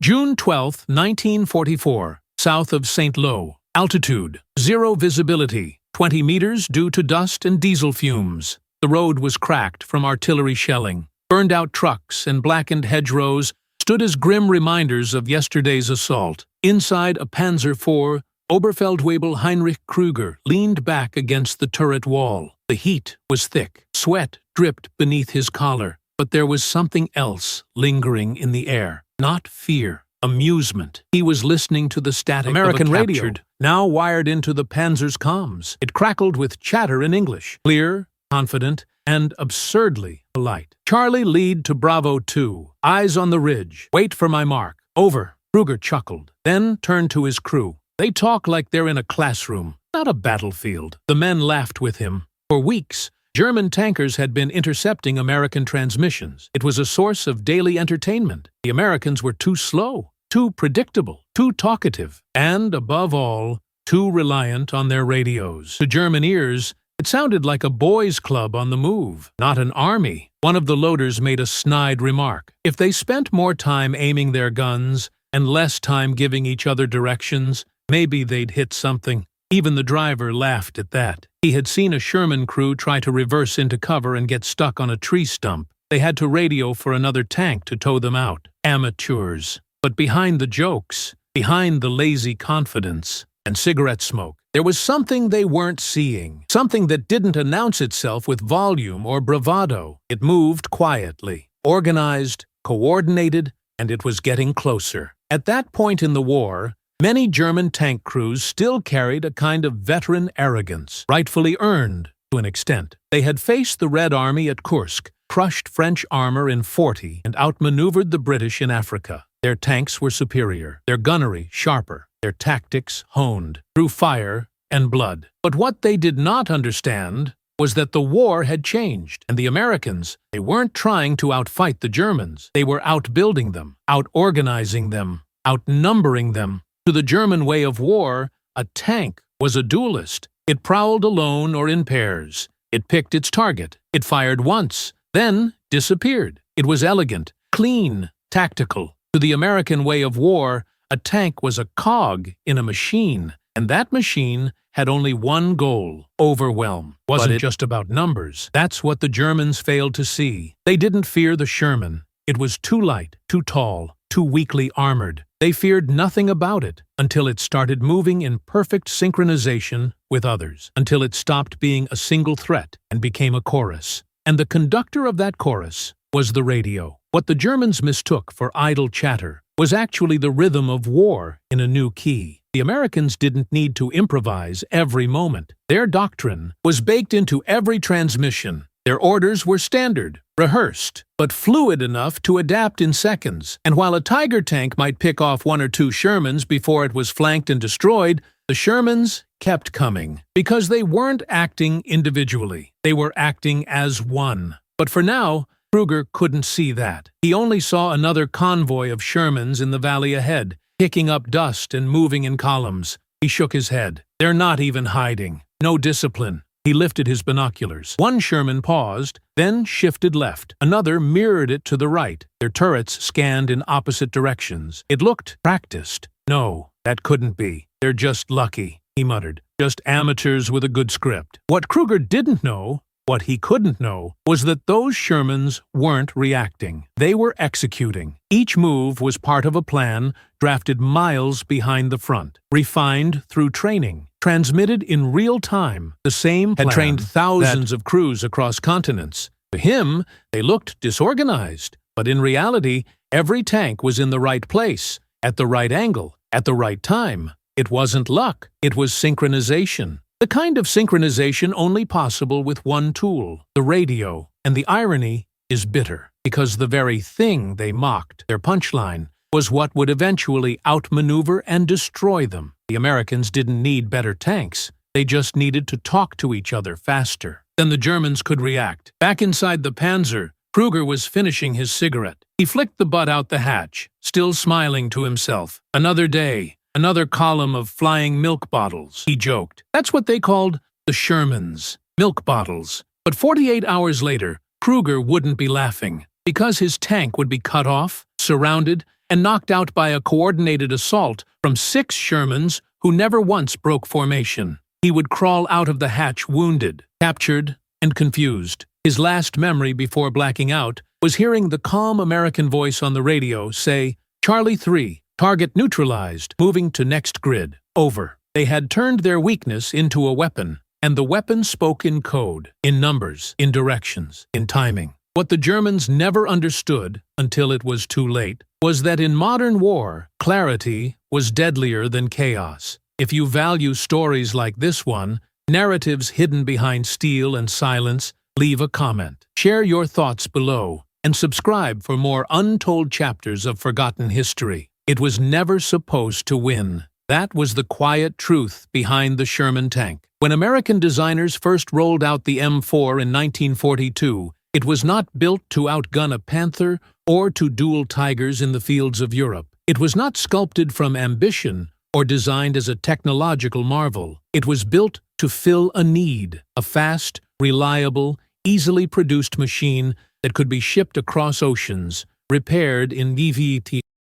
June 12, 1944, south of St. Lo. Altitude, 0 visibility, 20 meters due to dust and diesel fumes. The road was cracked from artillery shelling. Burned-out trucks and blackened hedgerows stood as grim reminders of yesterday's assault. Inside a Panzer IV, Oberfeldwebel Heinrich Krüger leaned back against the turret wall. The heat was thick. Sweat dripped beneath his collar. But there was something else lingering in the air. Not fear, amusement. He was listening to the static American of a radio, captured, now wired into the Panzer's comms. It crackled with chatter in English, clear, confident, and absurdly polite. Charlie, lead to Bravo 2. Eyes on the ridge. Wait for my mark. Over. Krüger chuckled, then turned to his crew. They talk like they're in a classroom, not a battlefield. The men laughed with him. For weeks, German tankers had been intercepting American transmissions. It was a source of daily entertainment. The Americans were too slow, too predictable, too talkative, and, above all, too reliant on their radios. To German ears, it sounded like a boys' club on the move, not an army. One of the loaders made a snide remark. If they spent more time aiming their guns and less time giving each other directions, maybe they'd hit something. Even the driver laughed at that. He had seen a Sherman crew try to reverse into cover and get stuck on a tree stump. They had to radio for another tank to tow them out. Amateurs. But behind the jokes, behind the lazy confidence and cigarette smoke, there was something they weren't seeing. Something that didn't announce itself with volume or bravado. It moved quietly, organized, coordinated, and it was getting closer. At that point in the war, many German tank crews still carried a kind of veteran arrogance, rightfully earned to an extent. They had faced the Red Army at Kursk, crushed French armor in 40, and outmaneuvered the British in Africa. Their tanks were superior, their gunnery sharper, their tactics honed through fire and blood. But what they did not understand was that the war had changed, and the Americans, they weren't trying to outfight the Germans. They were outbuilding them, out-organizing them, outnumbering them. To the German way of war, a tank was a duelist. It prowled alone or in pairs. It picked its target. It fired once, then disappeared. It was elegant, clean, tactical. To the American way of war, a tank was a cog in a machine, and that machine had only one goal: overwhelm. Wasn't just about numbers. That's what the Germans failed to see. They didn't fear the Sherman. It was too light, too tall, too weakly armored. They feared nothing about it until it started moving in perfect synchronization with others, until it stopped being a single threat and became a chorus. And the conductor of that chorus was the radio. What the Germans mistook for idle chatter was actually the rhythm of war in a new key. The Americans didn't need to improvise every moment. Their doctrine was baked into every transmission. Their orders were standard, rehearsed, but fluid enough to adapt in seconds. And while a Tiger tank might pick off 1 or 2 Shermans before it was flanked and destroyed, the Shermans kept coming because they weren't acting individually. They were acting as one. But for now, Krüger couldn't see that. He only saw another convoy of Shermans in the valley ahead, kicking up dust and moving in columns. He shook his head. They're not even hiding. No discipline. He lifted his binoculars. One Sherman paused, then shifted left. Another mirrored it to the right. Their turrets scanned in opposite directions. It looked practiced. No, that couldn't be. They're just lucky, he muttered. Just amateurs with a good script. What Krüger didn't know, what he couldn't know, was that those Shermans weren't reacting. They were executing. Each move was part of a plan drafted miles behind the front, refined through training, transmitted in real time. The same plan had trained thousands of crews across continents. To him, they looked disorganized, but in reality, every tank was in the right place, at the right angle, at the right time. It wasn't luck, it was synchronization. The kind of synchronization only possible with one tool, the radio. And the irony is bitter, because the very thing they mocked, their punchline, was what would eventually outmaneuver and destroy them. The Americans didn't need better tanks. They just needed to talk to each other faster. Then the Germans could react. Back inside the Panzer, Krüger was finishing his cigarette. He flicked the butt out the hatch, still smiling to himself. Another day. Another column of flying milk bottles, he joked. That's what they called the Shermans, milk bottles. But 48 hours later, Krüger wouldn't be laughing, because his tank would be cut off, surrounded, and knocked out by a coordinated assault from 6 Shermans who never once broke formation. He would crawl out of the hatch wounded, captured, and confused. His last memory before blacking out was hearing the calm American voice on the radio say, "Charlie 3, target neutralized, moving to next grid, over." They had turned their weakness into a weapon, and the weapon spoke in code, in numbers, in directions, in timing. What the Germans never understood, until it was too late, was that in modern war, clarity was deadlier than chaos. If you value stories like this one, narratives hidden behind steel and silence, leave a comment. Share your thoughts below, and subscribe for more untold chapters of forgotten history. It was never supposed to win. That was the quiet truth behind the Sherman tank. When American designers first rolled out the M4 in 1942, it was not built to outgun a Panther or to duel tigers in the fields of Europe. It was not sculpted from ambition or designed as a technological marvel. It was built to fill a need, a fast, reliable, easily produced machine that could be shipped across oceans, repaired in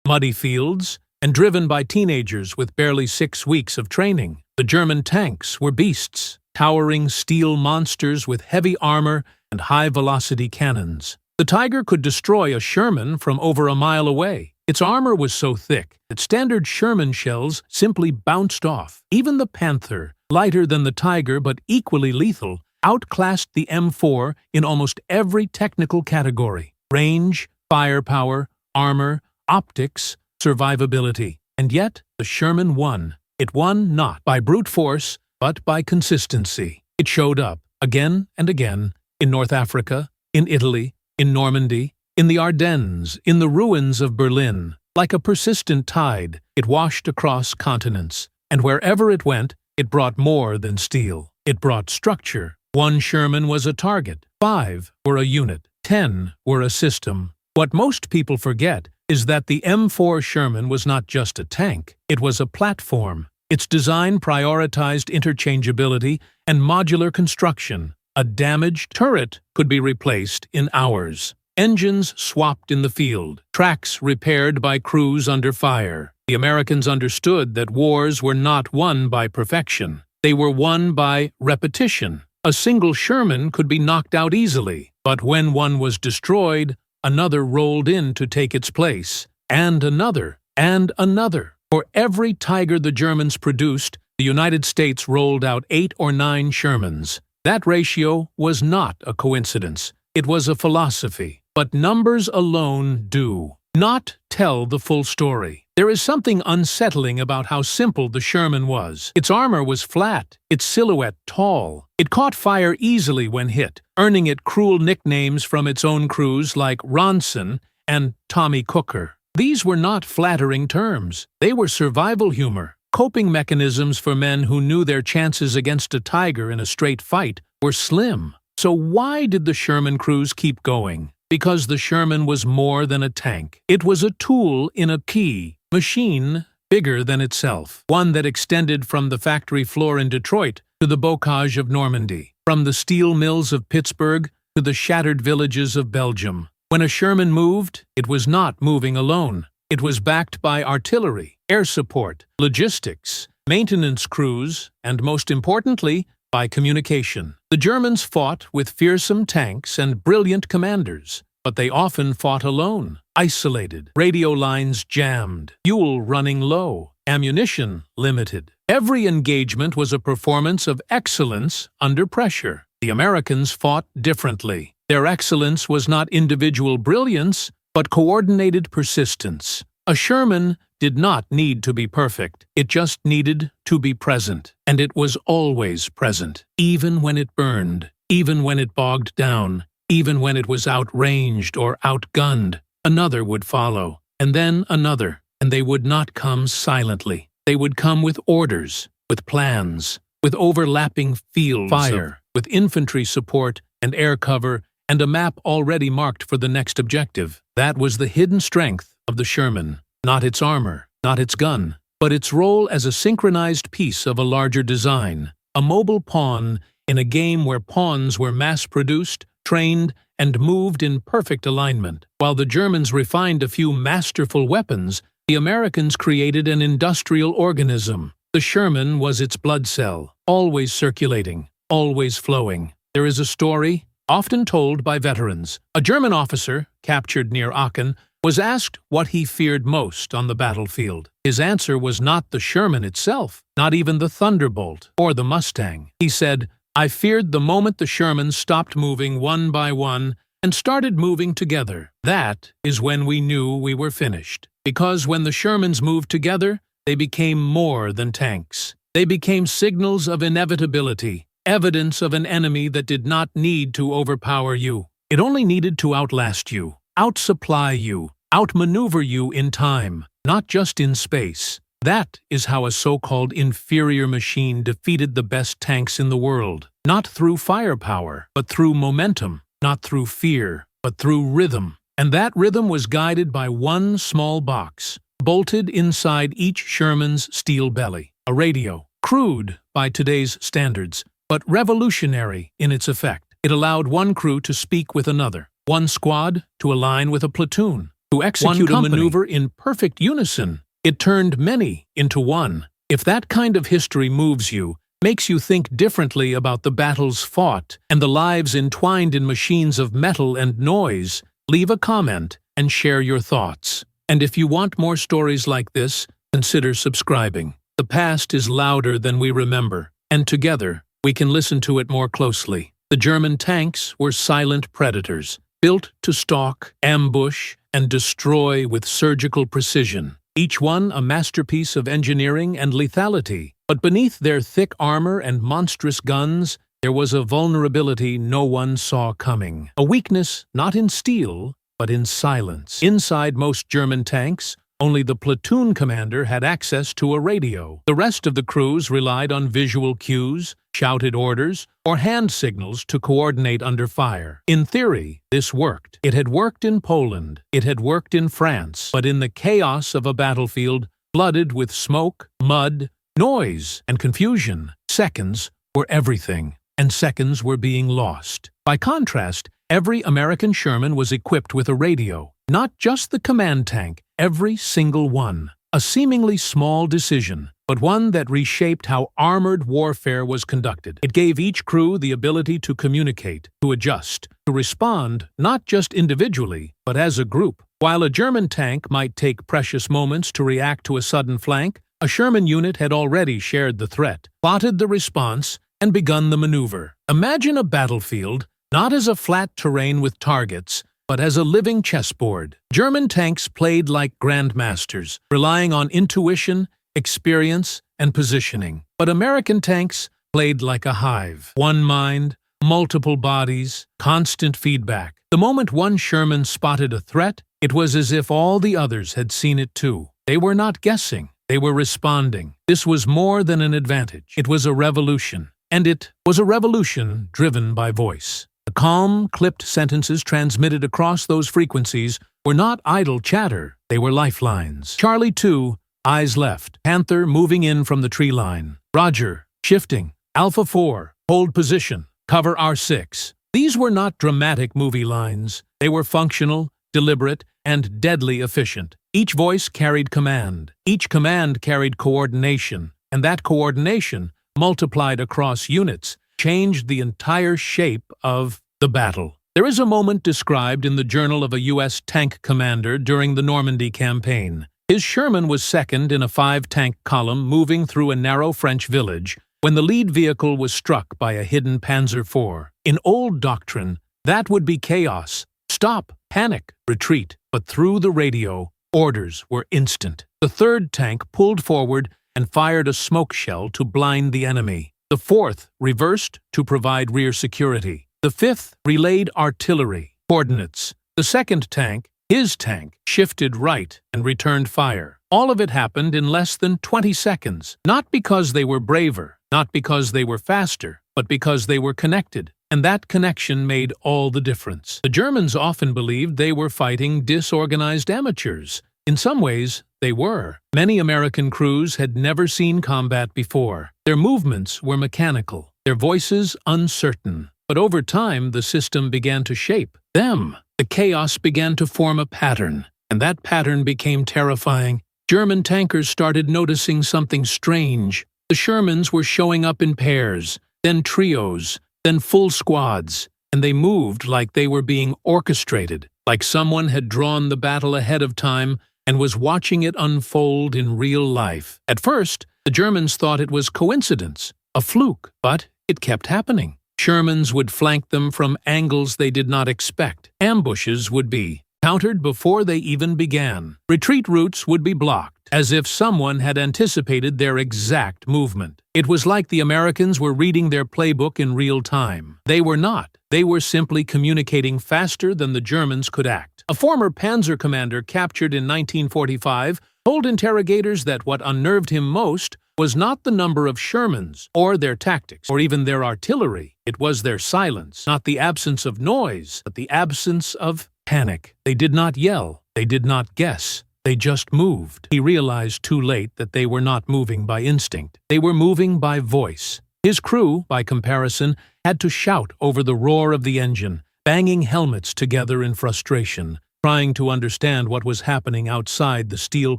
muddy fields, and driven by teenagers with barely 6 weeks of training. The German tanks were beasts, towering steel monsters with heavy armor and high-velocity cannons. The Tiger could destroy a Sherman from over a mile away. Its armor was so thick that standard Sherman shells simply bounced off. Even the Panther, lighter than the Tiger but equally lethal, outclassed the M4 in almost every technical category: range, firepower, armor, optics, survivability. And yet, the Sherman won. It won not by brute force, but by consistency. It showed up, again and again, in North Africa, in Italy, in Normandy, in the Ardennes, in the ruins of Berlin. Like a persistent tide, it washed across continents. And wherever it went, it brought more than steel. It brought structure. 1 Sherman was a target. 5 were a unit. 10 were a system. What most people forget is that the M4 Sherman was not just a tank. It was a platform. Its design prioritized interchangeability and modular construction. A damaged turret could be replaced in hours. Engines swapped in the field. Tracks repaired by crews under fire. The Americans understood that wars were not won by perfection. They were won by repetition. A single Sherman could be knocked out easily, but when one was destroyed, another rolled in to take its place, and another, and another. For every Tiger the Germans produced, the United States rolled out 8 or 9 Shermans. That ratio was not a coincidence. It was a philosophy. But numbers alone do not tell the full story. There is something unsettling about how simple the Sherman was. Its armor was flat, its silhouette tall. It caught fire easily when hit, earning it cruel nicknames from its own crews like Ronson and Tommy Cooker. These were not flattering terms. They were survival humor, coping mechanisms for men who knew their chances against a Tiger in a straight fight were slim. So why did the Sherman crews keep going? Because the Sherman was more than a tank. It was a tool in a key machine bigger than itself, one that extended from the factory floor in Detroit to the bocage of Normandy, from the steel mills of Pittsburgh to the shattered villages of Belgium. When a Sherman moved, it was not moving alone. It was backed by artillery, air support, logistics, maintenance crews, and most importantly, by communication. The Germans fought with fearsome tanks and brilliant commanders, but they often fought alone, isolated, radio lines jammed, fuel running low, ammunition limited. Every engagement was a performance of excellence under pressure. The Americans fought differently. Their excellence was not individual brilliance, but coordinated persistence. A Sherman did not need to be perfect. It just needed to be present. And it was always present, even when it burned, even when it bogged down, even when it was outranged or outgunned. Another would follow, and then another, and they would not come silently. They would come with orders, with plans, with overlapping fields fire, with infantry support and air cover, and a map already marked for the next objective. That was the hidden strength of the Sherman. Not its armor, not its gun, but its role as a synchronized piece of a larger design, a mobile pawn in a game where pawns were mass-produced trained, and moved in perfect alignment. While the Germans refined a few masterful weapons, the Americans created an industrial organism. The Sherman was its blood cell, always circulating, always flowing. There is a story, often told by veterans. A German officer, captured near Aachen, was asked what he feared most on the battlefield. His answer was not the Sherman itself, not even the Thunderbolt or the Mustang. He said, "I feared the moment the Shermans stopped moving one by one and started moving together. That is when we knew we were finished." Because when the Shermans moved together, they became more than tanks. They became signals of inevitability, evidence of an enemy that did not need to overpower you. It only needed to outlast you, outsupply you, outmaneuver you in time, not just in space. That is how a so-called inferior machine defeated the best tanks in the world. Not through firepower, but through momentum. Not through fear, but through rhythm. And that rhythm was guided by one small box, bolted inside each Sherman's steel belly. A radio. Crude by today's standards, but revolutionary in its effect. It allowed one crew to speak with another, one squad to align with a platoon, to execute a maneuver in perfect unison. It turned many into one. If that kind of history moves you, makes you think differently about the battles fought and the lives entwined in machines of metal and noise, leave a comment and share your thoughts. And if you want more stories like this, consider subscribing. The past is louder than we remember, and together we can listen to it more closely. The German tanks were silent predators, built to stalk, ambush, and destroy with surgical precision. Each one a masterpiece of engineering and lethality. But beneath their thick armor and monstrous guns, there was a vulnerability no one saw coming. A weakness not in steel, but in silence. Inside most German tanks, only the platoon commander had access to a radio. The rest of the crews relied on visual cues, shouted orders, or hand signals to coordinate under fire. In theory, this worked. It had worked in Poland. It had worked in France. But in the chaos of a battlefield, flooded with smoke, mud, noise, and confusion, seconds were everything, and seconds were being lost. By contrast, every American Sherman was equipped with a radio. Not just the command tank, every single one. A seemingly small decision, but one that reshaped how armored warfare was conducted. It gave each crew the ability to communicate, to adjust, to respond not just individually, but as a group. While a German tank might take precious moments to react to a sudden flank, a Sherman unit had already shared the threat, plotted the response, and begun the maneuver. Imagine a battlefield not as a flat terrain with targets, but as a living chessboard. German tanks played like grandmasters, relying on intuition, experience, and positioning. But American tanks played like a hive. One mind, multiple bodies, constant feedback. The moment one Sherman spotted a threat, it was as if all the others had seen it too. They were not guessing, they were responding. This was more than an advantage. It was a revolution. And it was a revolution driven by voice. The calm, clipped sentences transmitted across those frequencies were not idle chatter, they were lifelines. Charlie 2, eyes left. Panther moving in from the tree line. Roger, shifting. Alpha 4, hold position. Cover R6. These were not dramatic movie lines. They were functional, deliberate, and deadly efficient. Each voice carried command. Each command carried coordination. And that coordination, multiplied across units, changed the entire shape of the battle. There is a moment described in the journal of a U.S. tank commander during the Normandy campaign. His Sherman was second in a 5-tank column moving through a narrow French village when the lead vehicle was struck by a hidden Panzer IV. In old doctrine, that would be chaos. Stop, panic, retreat. But through the radio, orders were instant. The 3rd tank pulled forward and fired a smoke shell to blind the enemy. The 4th reversed to provide rear security. The 5th relayed artillery coordinates. The 2nd tank, his tank, shifted right and returned fire. All of it happened in less than 20 seconds. Not because they were braver, not because they were faster, but because they were connected. And that connection made all the difference. The Germans often believed they were fighting disorganized amateurs. In some ways, they were. Many American crews had never seen combat before. Their movements were mechanical, their voices uncertain, But over time, the system began to shape them. The chaos began to form a pattern, and that pattern became terrifying. German tankers started noticing something strange. The Shermans were showing up in pairs, then trios, then full squads, and they moved like they were being orchestrated, like someone had drawn the battle ahead of time and was watching it unfold in real life. At first, the Germans thought it was coincidence, a fluke, but it kept happening. Shermans would flank them from angles they did not expect. Ambushes would be countered before they even began. Retreat routes would be blocked, as if someone had anticipated their exact movement. It was like the Americans were reading their playbook in real time. They were not. They were simply communicating faster than the Germans could act. A former panzer commander captured in 1945 told interrogators that what unnerved him most was not the number of Shermans, or their tactics, or even their artillery. It was their silence, not the absence of noise, but the absence of panic. They did not yell. They did not guess. They just moved. He realized too late that they were not moving by instinct. They were moving by voice. His crew, by comparison, had to shout over the roar of the engine, banging helmets together in frustration, trying to understand what was happening outside the steel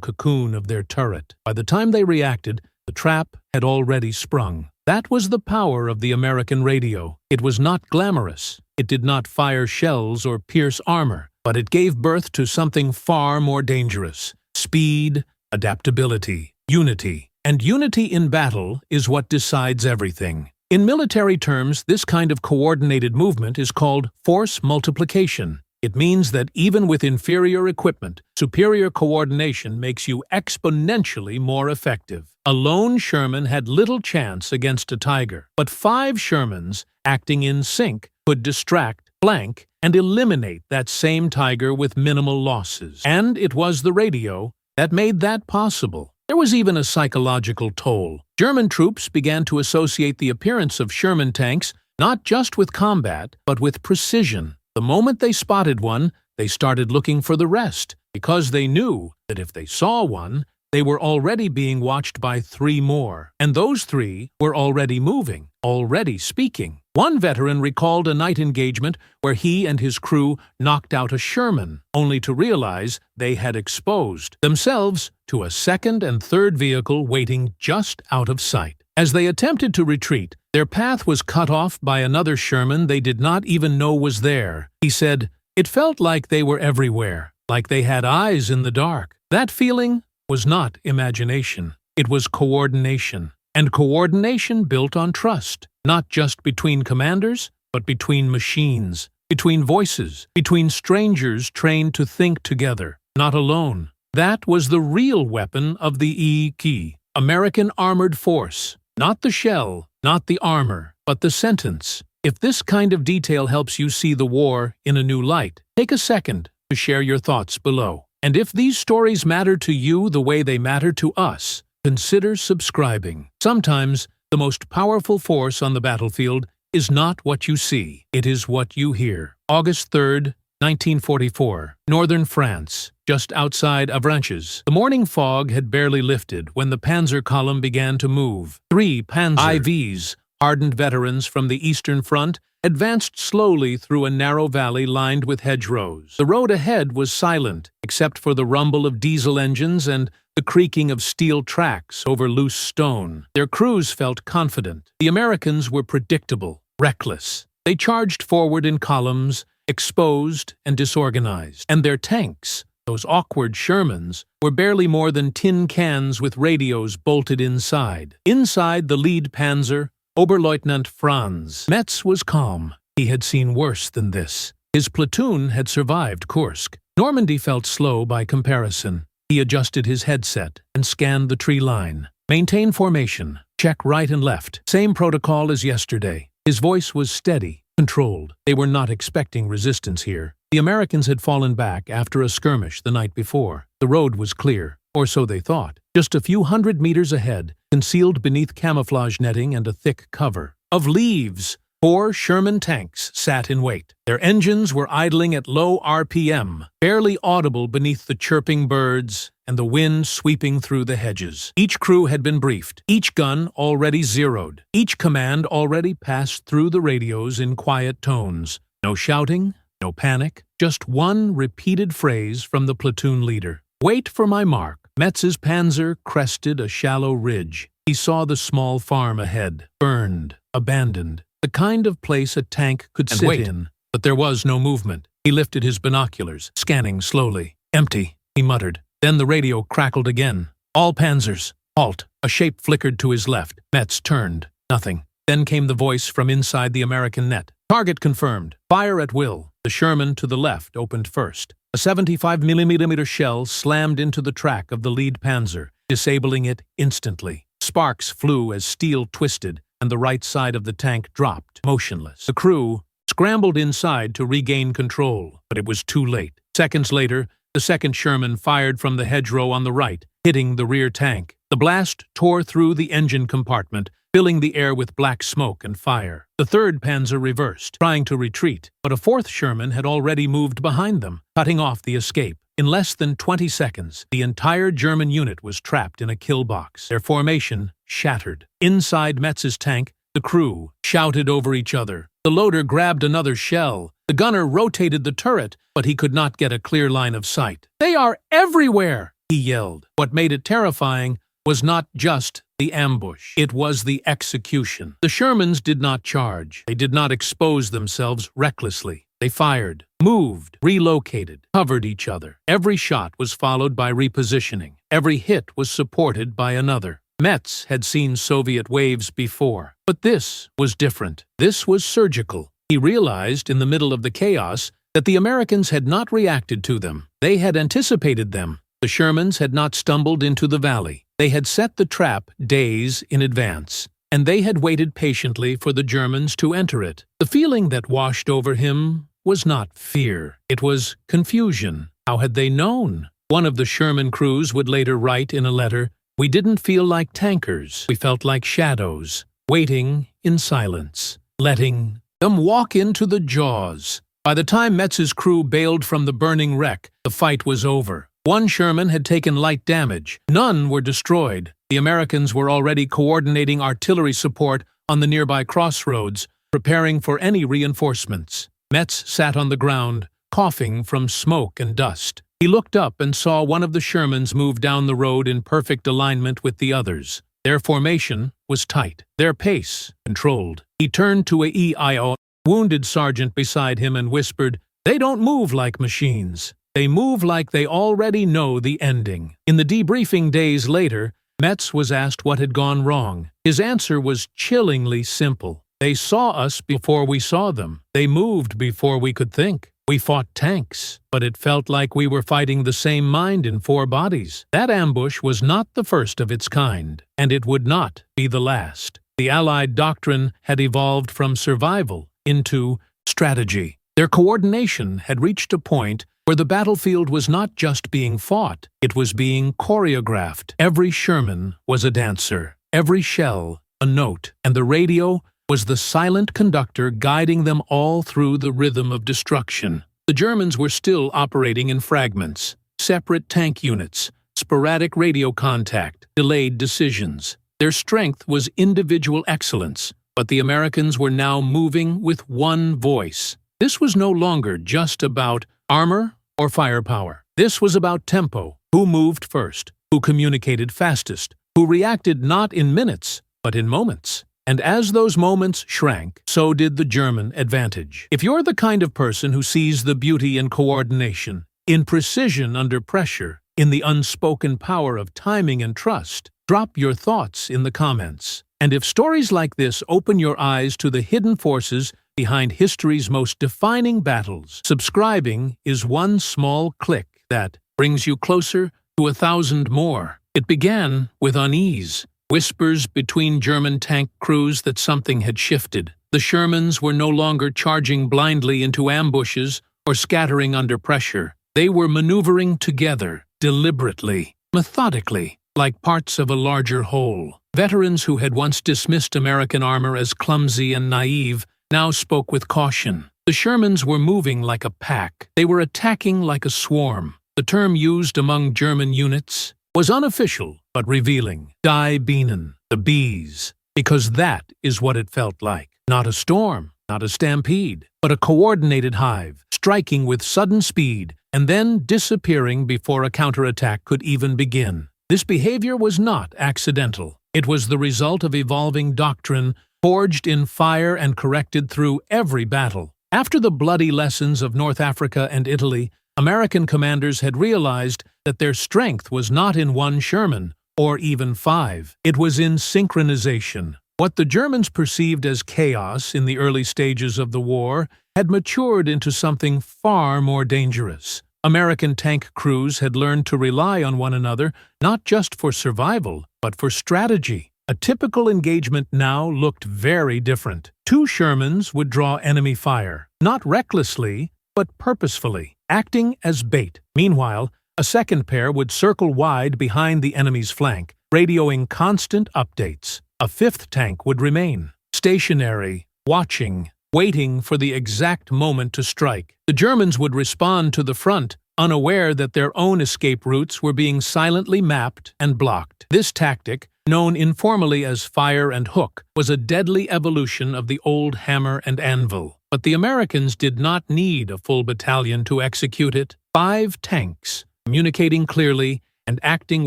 cocoon of their turret. By the time they reacted, the trap had already sprung. That was the power of the American radio. It was not glamorous. It did not fire shells or pierce armor, but it gave birth to something far more dangerous: speed, adaptability, unity. And unity in battle is what decides everything. In military terms, this kind of coordinated movement is called force multiplication. It means that even with inferior equipment, superior coordination makes you exponentially more effective. A lone Sherman had little chance against a tiger, but 5 Shermans, acting in sync, could distract, flank, and eliminate that same tiger with minimal losses. And it was the radio that made that possible. There was even a psychological toll. German troops began to associate the appearance of Sherman tanks not just with combat, but with precision. The moment they spotted one, they started looking for the rest, because they knew that if they saw one, they were already being watched by 3 more. And those 3 were already moving, already speaking. One veteran recalled a night engagement where he and his crew knocked out a Sherman, only to realize they had exposed themselves to a second and third vehicle waiting just out of sight. As they attempted to retreat, their path was cut off by another Sherman they did not even know was there. He said, "It felt like they were everywhere, like they had eyes in the dark." That feeling was not imagination. It was coordination. And coordination built on trust, not just between commanders, but between machines, between voices, between strangers trained to think together, not alone. That was the real weapon of the E-Key, American Armored Force. Not the shell, not the armor, but the sentence. If this kind of detail helps you see the war in a new light, take a second to share your thoughts below. And if these stories matter to you the way they matter to us, consider subscribing. Sometimes, the most powerful force on the battlefield is not what you see, it is what you hear. August 3rd, 1944, northern France, just outside Ardennes. The morning fog had barely lifted when the panzer column began to move. 3 panzer IVs, hardened veterans from the Eastern Front, advanced slowly through a narrow valley lined with hedgerows. The road ahead was silent, except for the rumble of diesel engines and the creaking of steel tracks over loose stone. Their crews felt confident. The Americans were predictable, reckless. They charged forward in columns, exposed and disorganized. And their tanks, those awkward Shermans, were barely more than tin cans with radios bolted inside. Inside the lead panzer, Oberleutnant Franz Metz was calm. He had seen worse than this. His platoon had survived Kursk. Normandy felt slow by comparison. He adjusted his headset and scanned the tree line. Maintain formation. Check right and left. Same protocol as yesterday. His voice was steady, controlled. They were not expecting resistance here. The Americans had fallen back after a skirmish the night before. The road was clear, or so they thought. Just a few hundred meters ahead, concealed beneath camouflage netting and a thick cover of leaves, 4 Sherman tanks sat in wait. Their engines were idling at low RPM, barely audible beneath the chirping birds and the wind sweeping through the hedges. Each crew had been briefed, each gun already zeroed, each command already passed through the radios in quiet tones. No shouting, no panic, just one repeated phrase from the platoon leader. "Wait for my mark." Metz's panzer crested a shallow ridge. He saw the small farm ahead, burned, abandoned, the kind of place a tank could sit in, but there was no movement. He lifted his binoculars, scanning slowly. "Empty," he muttered. Then the radio crackled again. "All panzers, halt." A shape flickered to his left. Metz turned. Nothing. Then came the voice from inside the American net. "Target confirmed. Fire at will." The Sherman to the left opened first. A 75mm shell slammed into the track of the lead panzer, disabling it instantly. Sparks flew as steel twisted, and the right side of the tank dropped, motionless. The crew scrambled inside to regain control, but it was too late. Seconds later, the second Sherman fired from the hedgerow on the right, hitting the rear tank. The blast tore through the engine compartment, filling the air with black smoke and fire. The third panzer reversed, trying to retreat, but a fourth Sherman had already moved behind them, cutting off the escape. In less than 20 seconds, the entire German unit was trapped in a kill box. Their formation shattered. Inside Metz's tank, the crew shouted over each other. The loader grabbed another shell. The gunner rotated the turret, but he could not get a clear line of sight. "They are everywhere!" he yelled. What made it terrifying was not just the ambush. It was the execution. The Shermans did not charge. They did not expose themselves recklessly. They fired, moved, relocated, covered each other. Every shot was followed by repositioning. Every hit was supported by another. Metz had seen Soviet waves before, but this was different. This was surgical. He realized in the middle of the chaos that the Americans had not reacted to them. They had anticipated them. The Shermans had not stumbled into the valley. They had set the trap days in advance, and they had waited patiently for the Germans to enter it. The feeling that washed over him was not fear. It was confusion. How had they known? One of the Sherman crews would later write in a letter, "We didn't feel like tankers. We felt like shadows, waiting in silence, letting them walk into the jaws." By the time Metz's crew bailed from the burning wreck, the fight was over. One Sherman had taken light damage. None were destroyed. The Americans were already coordinating artillery support on the nearby crossroads, preparing for any reinforcements. Metz sat on the ground, coughing from smoke and dust. He looked up and saw one of the Shermans move down the road in perfect alignment with the others. Their formation was tight, their pace controlled. He turned to a EIO, wounded sergeant beside him, and whispered, "They don't move like machines. They move like they already know the ending." In the debriefing days later, Metz was asked what had gone wrong. His answer was chillingly simple. "They saw us before we saw them. They moved before we could think. We fought tanks, but it felt like we were fighting the same mind in 4 bodies." That ambush was not the first of its kind, and it would not be the last. The Allied doctrine had evolved from survival into strategy. Their coordination had reached a point where the battlefield was not just being fought, it was being choreographed. Every Sherman was a dancer, every shell a note, and the radio was the silent conductor guiding them all through the rhythm of destruction. The Germans were still operating in fragments, separate tank units, sporadic radio contact, delayed decisions. Their strength was individual excellence, but the Americans were now moving with one voice. This was no longer just about armor or firepower. This was about tempo. Who moved first? Who communicated fastest? Who reacted not in minutes, but in moments? And as those moments shrank, so did the German advantage. If you're the kind of person who sees the beauty in coordination, in precision under pressure, in the unspoken power of timing and trust, drop your thoughts in the comments. And if stories like this open your eyes to the hidden forces behind history's most defining battles, subscribing is one small click that brings you closer to 1,000 more. It began with unease. Whispers between German tank crews that something had shifted. The Shermans were no longer charging blindly into ambushes or scattering under pressure. They were maneuvering together, deliberately, methodically, like parts of a larger whole. Veterans who had once dismissed American armor as clumsy and naive now spoke with caution. The Shermans were moving like a pack. They were attacking like a swarm. The term used among German units was unofficial but revealing. Die Bienen, the bees, because that is what it felt like. Not a storm, not a stampede, but a coordinated hive, striking with sudden speed and then disappearing before a counterattack could even begin. This behavior was not accidental. It was the result of evolving doctrine forged in fire and corrected through every battle. After the bloody lessons of North Africa and Italy, American commanders had realized that their strength was not in one Sherman, or even 5. It was in synchronization. What the Germans perceived as chaos in the early stages of the war had matured into something far more dangerous. American tank crews had learned to rely on one another not just for survival, but for strategy. A typical engagement now looked very different. 2 Shermans would draw enemy fire, not recklessly, but purposefully, acting as bait. Meanwhile, a second pair would circle wide behind the enemy's flank, radioing constant updates. A 5th tank would remain, stationary, watching, waiting for the exact moment to strike. The Germans would respond to the front, unaware that their own escape routes were being silently mapped and blocked. This tactic, known informally as fire and hook, was a deadly evolution of the old hammer and anvil. But the Americans did not need a full battalion to execute it. 5 tanks, communicating clearly and acting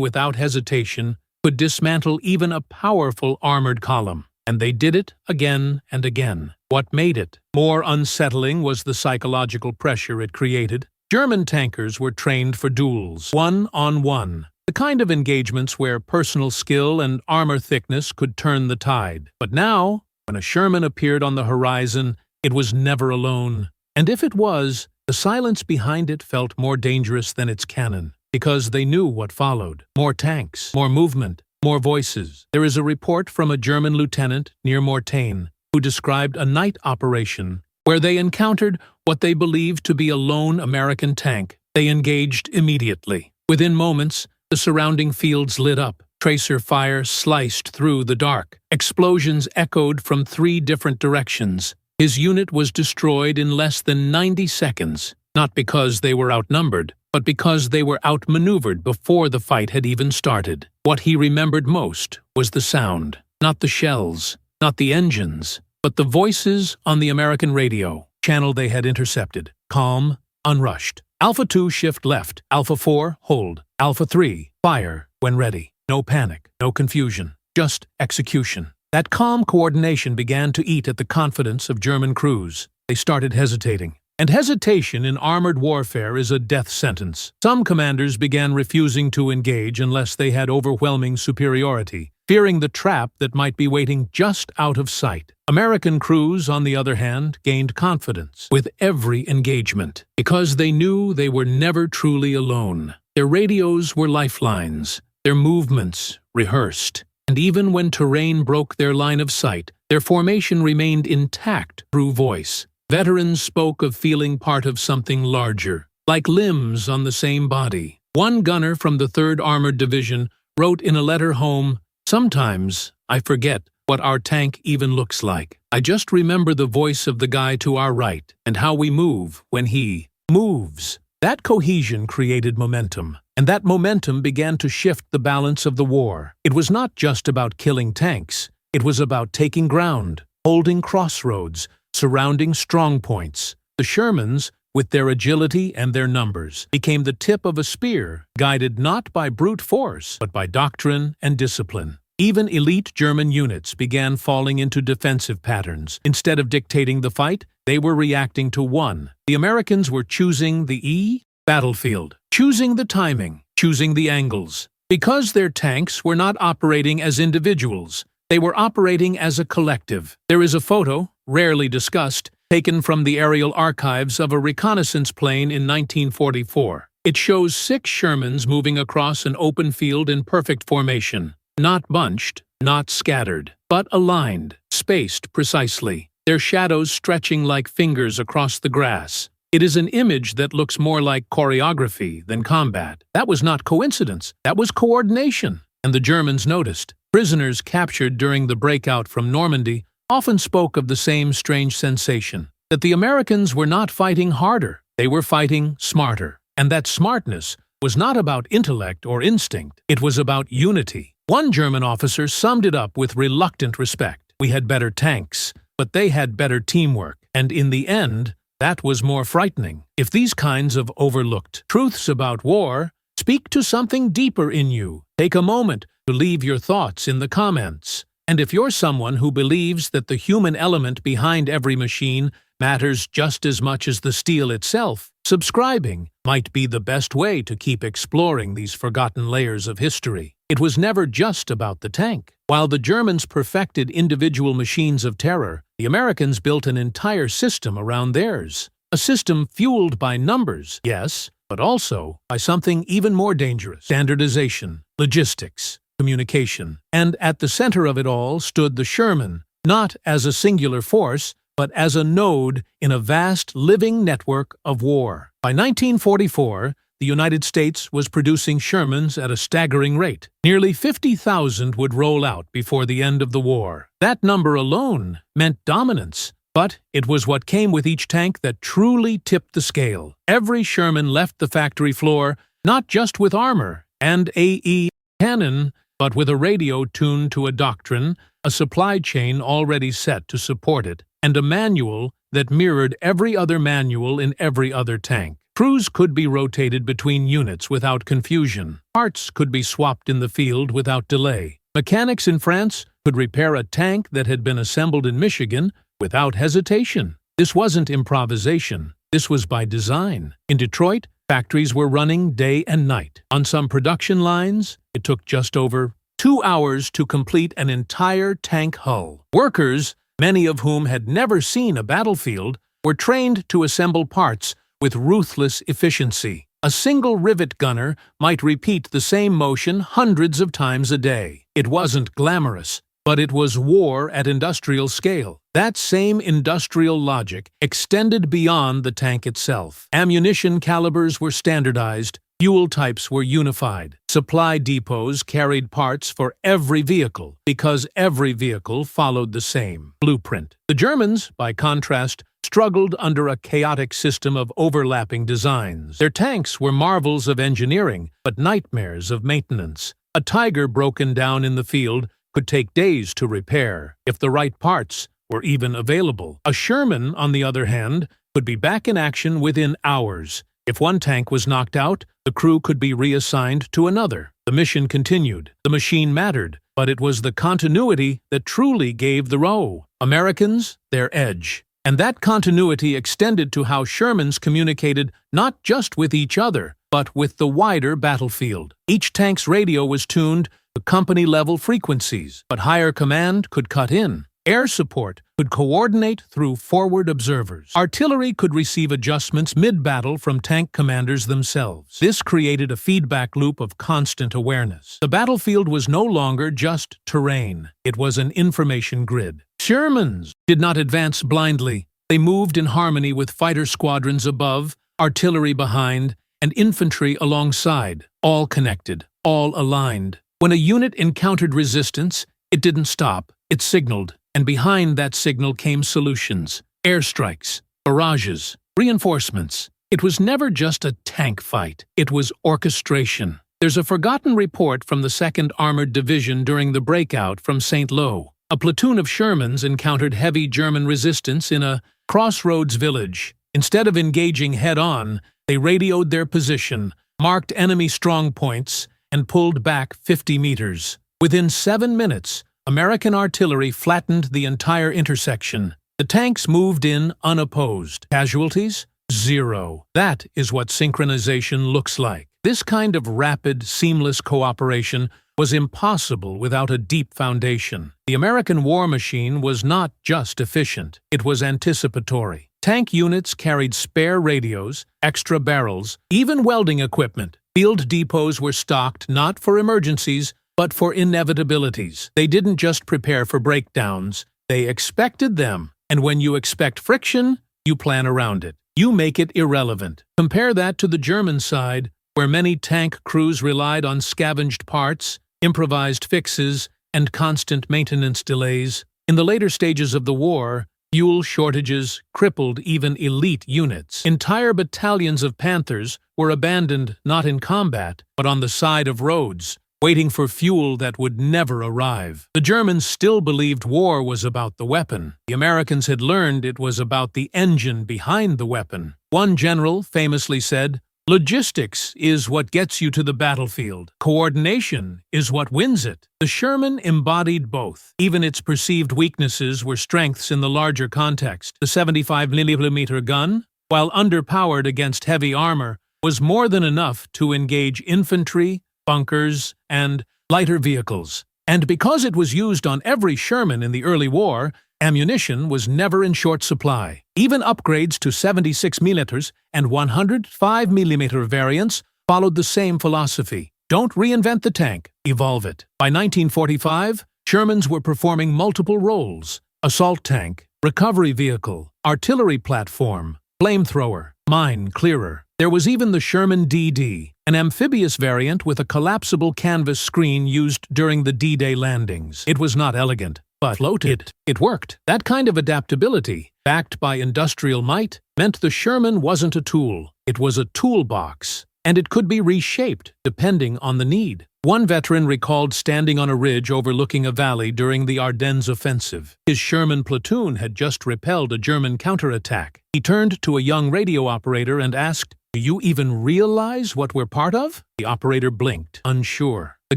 without hesitation, could dismantle even a powerful armored column. And they did it again and again. What made it more unsettling was the psychological pressure it created. German tankers were trained for duels, one-on-one, the kind of engagements where personal skill and armor thickness could turn the tide. But now, when a Sherman appeared on the horizon, it was never alone. And if it was, the silence behind it felt more dangerous than its cannon, because they knew what followed. More tanks, more movement, more voices. There is a report from a German lieutenant near Mortain who described a night operation where they encountered what they believed to be a lone American tank. They engaged immediately. Within moments, the surrounding fields lit up. Tracer fire sliced through the dark. Explosions echoed from 3 different directions. His unit was destroyed in less than 90 seconds, not because they were outnumbered, but because they were outmaneuvered before the fight had even started. What he remembered most was the sound, not the shells, not the engines, but the voices on the American radio, channel they had intercepted. Calm, unrushed. Alpha 2 shift left, Alpha 4 hold, Alpha 3 fire when ready. No panic, no confusion, just execution. That calm coordination began to eat at the confidence of German crews. They started hesitating. And hesitation in armored warfare is a death sentence. Some commanders began refusing to engage unless they had overwhelming superiority, fearing the trap that might be waiting just out of sight. American crews, on the other hand, gained confidence with every engagement, because they knew they were never truly alone. Their radios were lifelines, their movements rehearsed, and even when terrain broke their line of sight, their formation remained intact through voice. Veterans spoke of feeling part of something larger, like limbs on the same body. One gunner from the 3rd Armored Division wrote in a letter home, "Sometimes I forget what our tank even looks like. I just remember the voice of the guy to our right and how we move when he moves." That cohesion created momentum, and that momentum began to shift the balance of the war. It was not just about killing tanks. It was about taking ground, holding crossroads, surrounding strongpoints. The Shermans, with their agility and their numbers, became the tip of a spear, guided not by brute force, but by doctrine and discipline. Even elite German units began falling into defensive patterns. Instead of dictating the fight, they were reacting to one. The Americans were choosing the battlefield, choosing the timing, choosing the angles. Because their tanks were not operating as individuals, they were operating as a collective. There is a photo, rarely discussed, taken from the aerial archives of a reconnaissance plane in 1944. It shows 6 Shermans moving across an open field in perfect formation, not bunched, not scattered, but aligned, spaced precisely, their shadows stretching like fingers across the grass. It is an image that looks more like choreography than combat. That was not coincidence, that was coordination. And the Germans noticed. Prisoners captured during the breakout from Normandy often spoke of the same strange sensation, that the Americans were not fighting harder, they were fighting smarter. And that smartness was not about intellect or instinct, it was about unity. One German officer summed it up with reluctant respect. We had better tanks, but they had better teamwork, and in the end, that was more frightening. If these kinds of overlooked truths about war speak to something deeper in you, take a moment to leave your thoughts in the comments. And if you're someone who believes that the human element behind every machine matters just as much as the steel itself, subscribing might be the best way to keep exploring these forgotten layers of history. It was never just about the tank. While the Germans perfected individual machines of terror, the Americans built an entire system around theirs. A system fueled by numbers, yes, but also by something even more dangerous: standardization, logistics, communication. And at the center of it all stood the Sherman, not as a singular force, but as a node in a vast living network of war. By 1944, the United States was producing Shermans at a staggering rate. Nearly 50,000 would roll out before the end of the war. That number alone meant dominance, but it was what came with each tank that truly tipped the scale. Every Sherman left the factory floor not just with armor and AE cannon, but with a radio tuned to a doctrine, a supply chain already set to support it, and a manual that mirrored every other manual in every other tank. Crews could be rotated between units without confusion. Parts could be swapped in the field without delay. Mechanics in France could repair a tank that had been assembled in Michigan without hesitation. This wasn't improvisation. This was by design. In Detroit, factories were running day and night. On some production lines, it took just over 2 hours to complete an entire tank hull. Workers, many of whom had never seen a battlefield, were trained to assemble parts with ruthless efficiency. A single rivet gunner might repeat the same motion hundreds of times a day. It wasn't glamorous, but it was war at industrial scale. That same industrial logic extended beyond the tank itself. Ammunition calibers were standardized, fuel types were unified. Supply depots carried parts for every vehicle because every vehicle followed the same blueprint. The Germans, by contrast, struggled under a chaotic system of overlapping designs. Their tanks were marvels of engineering, but nightmares of maintenance. A Tiger broken down in the field could take days to repair, if the right parts were even available. A Sherman, on the other hand, could be back in action within hours. If one tank was knocked out, the crew could be reassigned to another. The mission continued. The machine mattered, but it was the continuity that truly gave the row Americans their edge. And that continuity extended to how Shermans communicated not just with each other, but with the wider battlefield. Each tank's radio was tuned to company-level frequencies, but higher command could cut in. Air support could coordinate through forward observers. Artillery could receive adjustments mid-battle from tank commanders themselves. This created a feedback loop of constant awareness. The battlefield was no longer just terrain. It was an information grid. Shermans did not advance blindly. They moved in harmony with fighter squadrons above, artillery behind, and infantry alongside, all connected, all aligned. When a unit encountered resistance, it didn't stop, it signaled. And behind that signal came solutions, airstrikes, barrages, reinforcements. It was never just a tank fight. It was orchestration. There's a forgotten report from the 2nd Armored Division during the breakout from St. Lo. A platoon of Shermans encountered heavy German resistance in a crossroads village. Instead of engaging head-on, they radioed their position, marked enemy strong points, and pulled back 50 meters. Within 7 minutes, American artillery flattened the entire intersection. The tanks moved in unopposed. Casualties? 0. That is what synchronization looks like. This kind of rapid, seamless cooperation was impossible without a deep foundation. The American war machine was not just efficient, it was anticipatory. Tank units carried spare radios, extra barrels, even welding equipment. Field depots were stocked not for emergencies, but for inevitabilities. They didn't just prepare for breakdowns, they expected them. And when you expect friction, you plan around it. You make it irrelevant. Compare that to the German side, where many tank crews relied on scavenged parts, improvised fixes, and constant maintenance delays. In the later stages of the war, fuel shortages crippled even elite units. Entire battalions of Panthers were abandoned not in combat, but on the side of roads, waiting for fuel that would never arrive. The Germans still believed war was about the weapon. The Americans had learned it was about the engine behind the weapon. One general famously said, "Logistics is what gets you to the battlefield. Coordination is what wins it." The Sherman embodied both. Even its perceived weaknesses were strengths in the larger context. The 75mm gun, while underpowered against heavy armor, was more than enough to engage infantry, bunkers, and lighter vehicles. And because it was used on every Sherman in the early war, ammunition was never in short supply. Even upgrades to 76mm and 105mm variants followed the same philosophy. Don't reinvent the tank, evolve it. By 1945, Shermans were performing multiple roles: assault tank, recovery vehicle, artillery platform, flamethrower, mine clearer. There was even the Sherman DD, an amphibious variant with a collapsible canvas screen used during the D-Day landings. It was not elegant, but floated. It worked. That kind of adaptability, backed by industrial might, meant the Sherman wasn't a tool. It was a toolbox, and it could be reshaped depending on the need. One veteran recalled standing on a ridge overlooking a valley during the Ardennes offensive. His Sherman platoon had just repelled a German counterattack. He turned to a young radio operator and asked, "Do you even realize what we're part of?" The operator blinked, unsure. The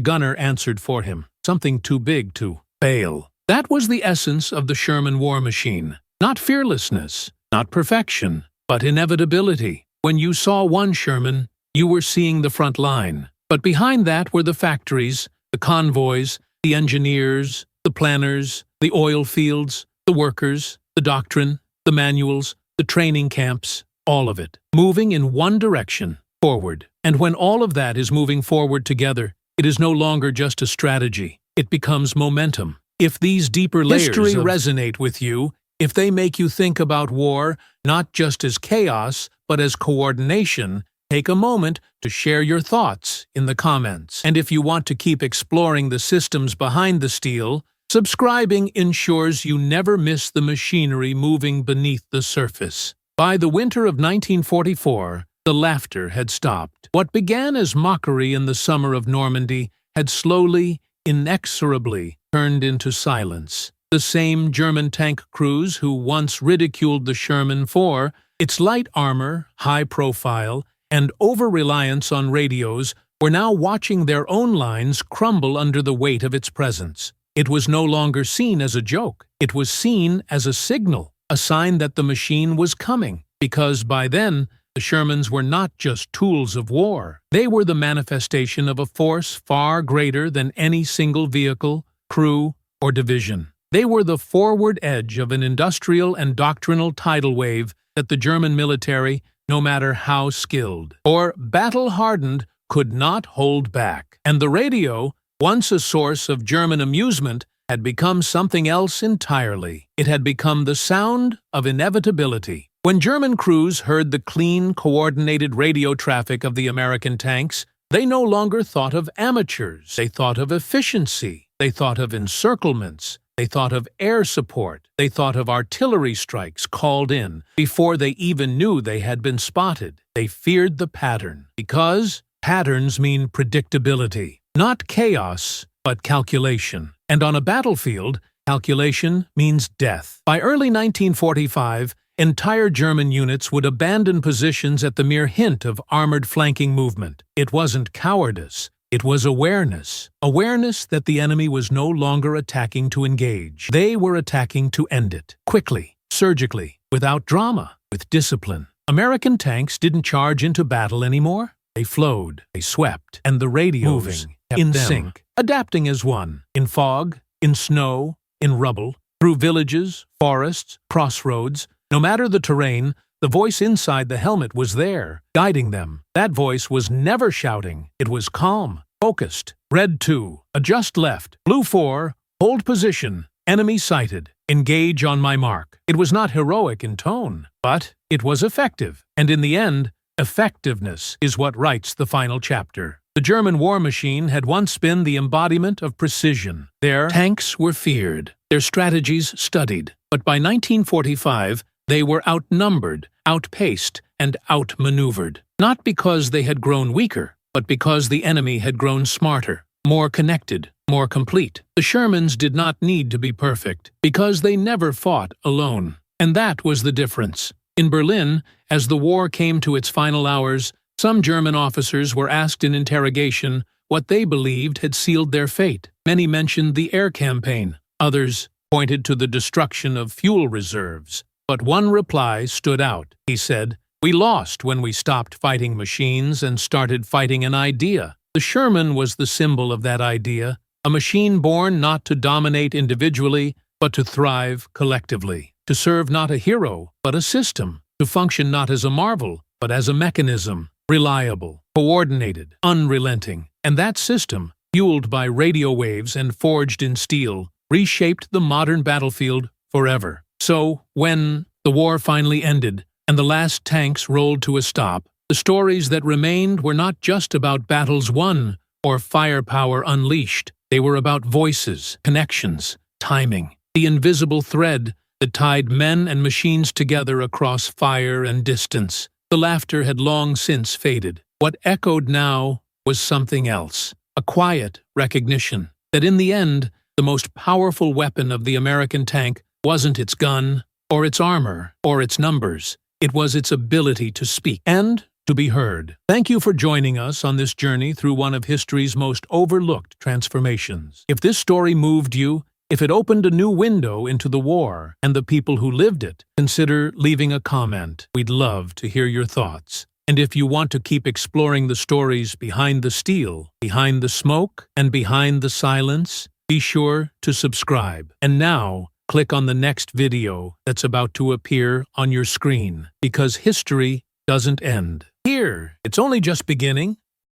gunner answered for him, "Something too big to fail." That was the essence of the Sherman war machine. Not fearlessness, not perfection, but inevitability. When you saw one Sherman, you were seeing the front line. But behind that were the factories, the convoys, the engineers, the planners, the oil fields, the workers, the doctrine, the manuals, the training camps, all of it, moving in one direction, forward. And when all of that is moving forward together, it is no longer just a strategy. It becomes momentum. If these deeper layers of history resonate with you, if they make you think about war not just as chaos, but as coordination, take a moment to share your thoughts in the comments. And if you want to keep exploring the systems behind the steel, subscribing ensures you never miss the machinery moving beneath the surface. By the winter of 1944, the laughter had stopped. What began as mockery in the summer of Normandy had slowly, inexorably turned into silence. The same German tank crews who once ridiculed the Sherman for its light armor, high profile, and over-reliance on radios were now watching their own lines crumble under the weight of its presence. It was no longer seen as a joke. It was seen as a signal, a sign that the machine was coming, because by then, the Shermans were not just tools of war. They were the manifestation of a force far greater than any single vehicle, crew, or division. They were the forward edge of an industrial and doctrinal tidal wave that the German military, no matter how skilled or battle-hardened, could not hold back. And the radio, once a source of German amusement, had become something else entirely. It had become the sound of inevitability. When German crews heard the clean, coordinated radio traffic of the American tanks, they no longer thought of amateurs. They thought of efficiency. They thought of encirclements. They thought of air support. They thought of artillery strikes called in before they even knew they had been spotted. They feared the pattern, because patterns mean predictability. Not chaos, but calculation. And on a battlefield, calculation means death. By early 1945, entire German units would abandon positions at the mere hint of armored flanking movement. It wasn't cowardice. It was awareness. Awareness that the enemy was no longer attacking to engage. They were attacking to end it. Quickly, surgically, without drama, with discipline. American tanks didn't charge into battle anymore. They flowed, they swept, and the radios moving, in sync, adapting as one. In fog, in snow, in rubble, through villages, forests, crossroads. No matter the terrain, the voice inside the helmet was there, guiding them. That voice was never shouting. It was calm, focused. Red 2, adjust left. Blue 4, hold position. Enemy sighted. Engage on my mark. It was not heroic in tone, but it was effective. And in the end, effectiveness is what writes the final chapter. The German war machine had once been the embodiment of precision. Their tanks were feared. their strategies studied. But by 1945, they were outnumbered, outpaced, and outmaneuvered. Not because they had grown weaker, but because the enemy had grown smarter, more connected, more complete. The Shermans did not need to be perfect, because they never fought alone. And that was the difference. In Berlin, as the war came to its final hours, some German officers were asked in interrogation what they believed had sealed their fate. Many mentioned the air campaign. Others pointed to the destruction of fuel reserves. But one reply stood out. He said, "We lost when we stopped fighting machines and started fighting an idea." The Sherman was the symbol of that idea, a machine born not to dominate individually, but to thrive collectively, to serve not a hero, but a system, to function not as a marvel, but as a mechanism, reliable, coordinated, unrelenting. And that system, fueled by radio waves and forged in steel, reshaped the modern battlefield forever. So, when the war finally ended and the last tanks rolled to a stop, the stories that remained were not just about battles won or firepower unleashed. They were about voices, connections, timing, the invisible thread that tied men and machines together across fire and distance. The laughter had long since faded. What echoed now was something else, a quiet recognition that in the end, the most powerful weapon of the American tank wasn't its gun, or its armor, or its numbers. It was its ability to speak and to be heard. Thank you for joining us on this journey through one of history's most overlooked transformations. If this story moved you, if it opened a new window into the war and the people who lived it, consider leaving a comment. We'd love to hear your thoughts. And if you want to keep exploring the stories behind the steel, behind the smoke, and behind the silence, be sure to subscribe. And now, click on the next video that's about to appear on your screen, because history doesn't end here. It's only just beginning.